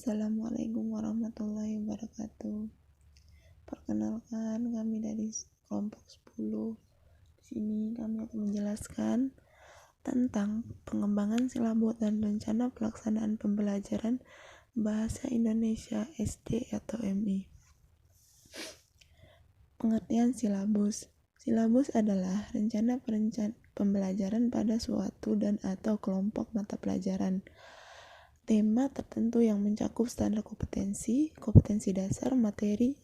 Assalamualaikum warahmatullahi wabarakatuh. Perkenalkan, kami dari kelompok 10. Di sini kami akan menjelaskan tentang pengembangan silabus dan rencana pelaksanaan pembelajaran Bahasa Indonesia SD atau MI. Pengertian silabus. Silabus adalah rencana pembelajaran pada suatu dan atau kelompok mata pelajaran. Tema tertentu yang mencakup standar kompetensi dasar, materi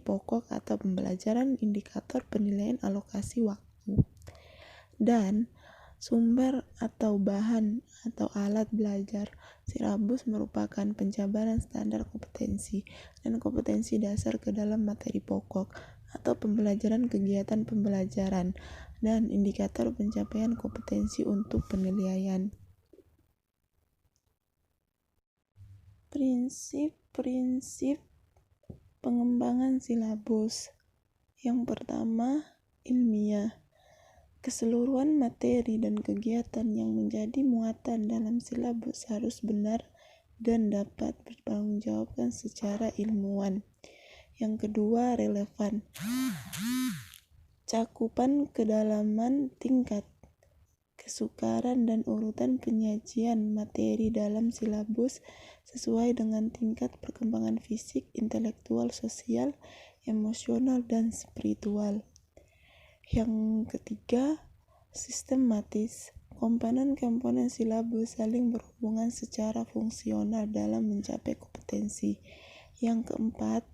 pokok atau pembelajaran, indikator penilaian alokasi waktu, dan sumber atau bahan atau alat belajar. Silabus merupakan penjabaran standar kompetensi dan kompetensi dasar ke dalam materi pokok atau pembelajaran kegiatan pembelajaran dan indikator pencapaian kompetensi untuk penilaian. Prinsip pengembangan silabus. Yang pertama, ilmiah. Keseluruhan materi dan kegiatan yang menjadi muatan dalam silabus harus benar dan dapat dipertanggungjawabkan secara ilmuwan. Yang kedua, relevan. Cakupan, kedalaman, tingkat kesukaran dan urutan penyajian materi dalam silabus sesuai dengan tingkat perkembangan fisik, intelektual, sosial, emosional, dan spiritual. Yang ketiga, sistematis. Komponen-komponen silabus saling berhubungan secara fungsional dalam mencapai kompetensi. Yang keempat,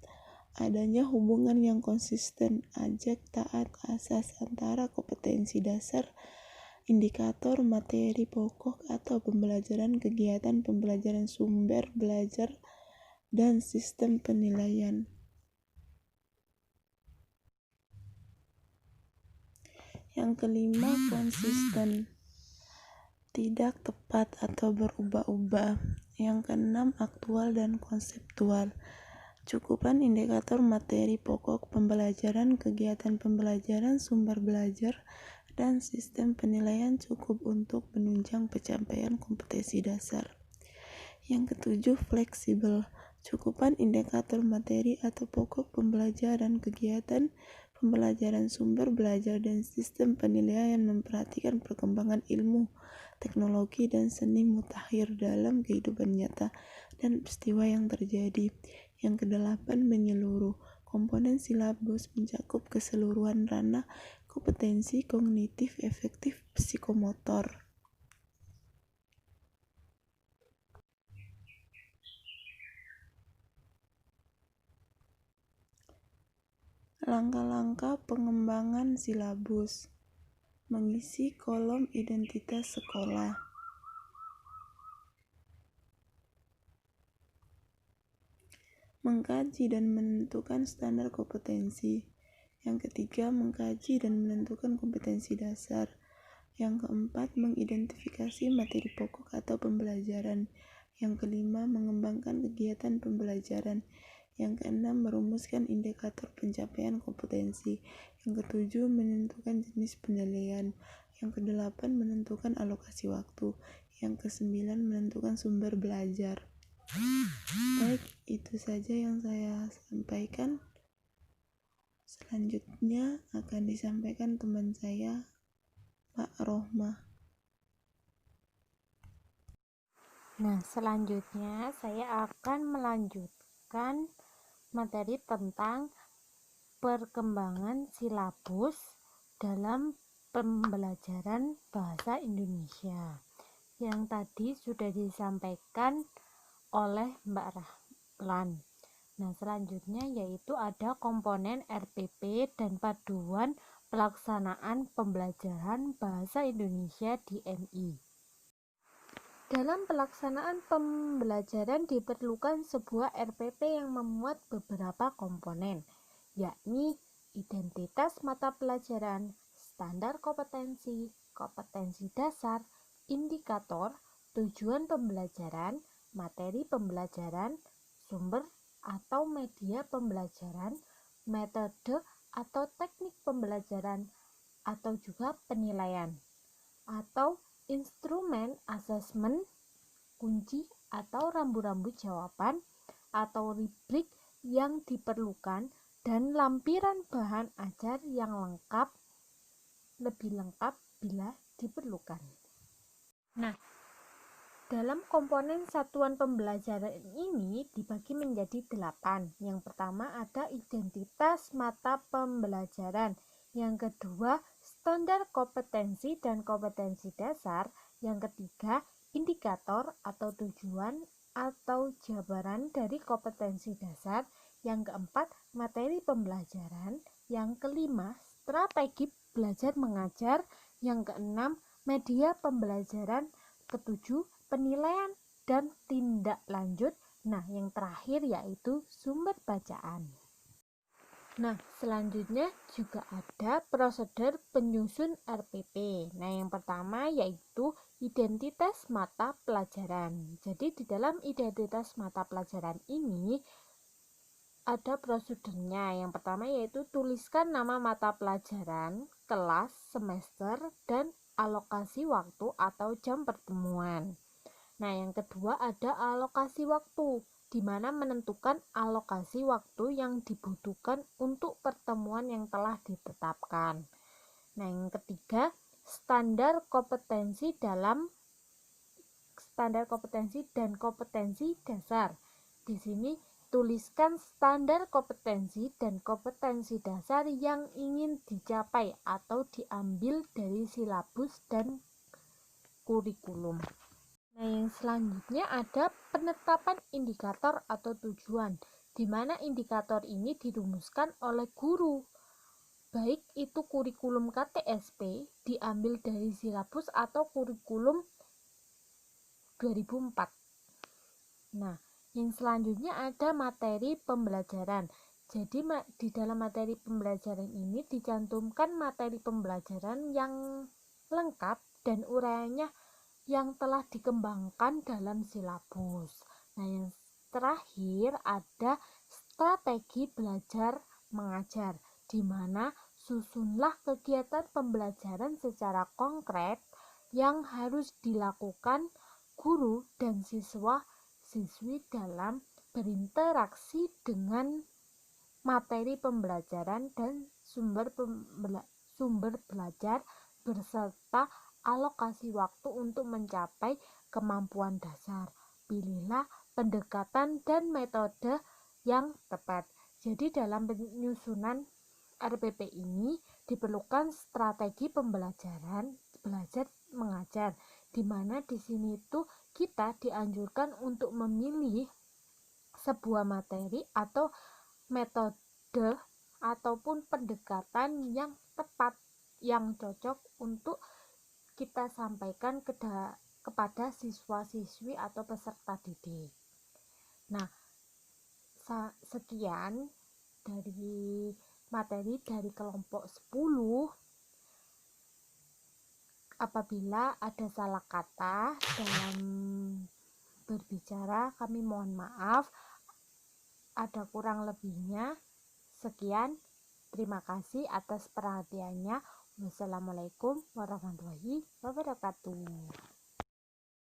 adanya hubungan yang konsisten, ajak, taat, asas antara kompetensi dasar, indikator materi pokok atau pembelajaran, kegiatan pembelajaran, sumber belajar, dan sistem penilaian. Yang kelima, konsisten, tidak tepat atau berubah-ubah. Yang keenam, aktual dan konseptual. Cukupan indikator materi pokok pembelajaran, kegiatan pembelajaran, sumber belajar, dan sistem penilaian cukup untuk menunjang pencapaian kompetensi dasar. Yang ketujuh, fleksibel. Cukupan indikator materi atau pokok pembelajaran, kegiatan pembelajaran, sumber belajar, dan sistem penilaian memperhatikan perkembangan ilmu, teknologi, dan seni mutakhir dalam kehidupan nyata dan peristiwa yang terjadi. Yang kedelapan, menyeluruh. Komponen silabus mencakup keseluruhan ranah kompetensi kognitif, efektif, psikomotor. Langkah-langkah pengembangan silabus. Mengisi kolom identitas sekolah. Mengkaji dan menentukan standar kompetensi. Yang ketiga, mengkaji dan menentukan kompetensi dasar. Yang keempat, mengidentifikasi materi pokok atau pembelajaran. Yang kelima, mengembangkan kegiatan pembelajaran. Yang keenam, merumuskan indikator pencapaian kompetensi. Yang ketujuh, menentukan jenis penilaian. Yang kedelapan, menentukan alokasi waktu. Yang kesembilan, menentukan sumber belajar. Baik, itu saja yang saya sampaikan. Selanjutnya akan disampaikan teman saya, Pak Rohmah. Nah, selanjutnya saya akan melanjutkan materi tentang perkembangan silabus dalam pembelajaran bahasa Indonesia yang tadi sudah disampaikan oleh Mbak Rahlan. Nah, selanjutnya yaitu ada komponen RPP dan paduan pelaksanaan pembelajaran bahasa Indonesia di MI. Dalam pelaksanaan pembelajaran diperlukan sebuah RPP yang memuat beberapa komponen, yakni identitas mata pelajaran, standar kompetensi, kompetensi dasar, indikator, tujuan pembelajaran, materi pembelajaran, sumber atau media pembelajaran, metode atau teknik pembelajaran, atau juga penilaian, atau instrumen asesmen, kunci atau rambu-rambu jawaban atau rubrik yang diperlukan, dan lampiran bahan ajar yang lebih lengkap bila diperlukan. Nah, dalam komponen satuan pembelajaran ini dibagi menjadi 8. Yang pertama ada identitas mata pembelajaran. Yang kedua, standar kompetensi dan kompetensi dasar. Yang ketiga, indikator atau tujuan atau jabaran dari kompetensi dasar. Yang keempat, materi pembelajaran. Yang kelima, strategi belajar mengajar. Yang keenam, media pembelajaran. Ketujuh, penilaian dan tindak lanjut. Nah, yang terakhir yaitu sumber bacaan. Nah, selanjutnya juga ada prosedur penyusun RPP. Nah, yang pertama yaitu identitas mata pelajaran. Jadi, di dalam identitas mata pelajaran ini ada prosedurnya. Yang pertama yaitu tuliskan nama mata pelajaran, kelas, semester, dan alokasi waktu atau jam pertemuan. Nah, yang kedua ada alokasi waktu, di mana menentukan alokasi waktu yang dibutuhkan untuk pertemuan yang telah ditetapkan. Nah, yang ketiga, standar kompetensi dan kompetensi dasar. Di sini tuliskan standar kompetensi dan kompetensi dasar yang ingin dicapai atau diambil dari silabus dan kurikulum. Nah, yang selanjutnya ada penetapan indikator atau tujuan, di mana indikator ini dirumuskan oleh guru. Baik itu kurikulum KTSP diambil dari silabus atau kurikulum 2004. Nah, yang selanjutnya ada materi pembelajaran. Jadi di dalam materi pembelajaran ini dicantumkan materi pembelajaran yang lengkap dan uraiannya yang telah dikembangkan dalam silabus. Nah, yang terakhir ada strategi belajar mengajar, di mana susunlah kegiatan pembelajaran secara konkret yang harus dilakukan guru dan siswa-siswi dalam berinteraksi dengan materi pembelajaran dan sumber belajar berserta alokasi waktu untuk mencapai kemampuan dasar. Pilihlah pendekatan dan metode yang tepat. Jadi dalam penyusunan RPP ini diperlukan strategi pembelajaran, belajar mengajar, di mana di sini tuh kita dianjurkan untuk memilih sebuah materi atau metode ataupun pendekatan yang tepat, yang cocok untuk kita sampaikan kepada siswa-siswi atau peserta didik. Nah, sekian dari materi dari kelompok 10. Apabila ada salah kata dalam berbicara, kami mohon maaf. Ada kurang lebihnya. Sekian, terima kasih atas perhatiannya. Wassalamualaikum warahmatullahi wabarakatuh.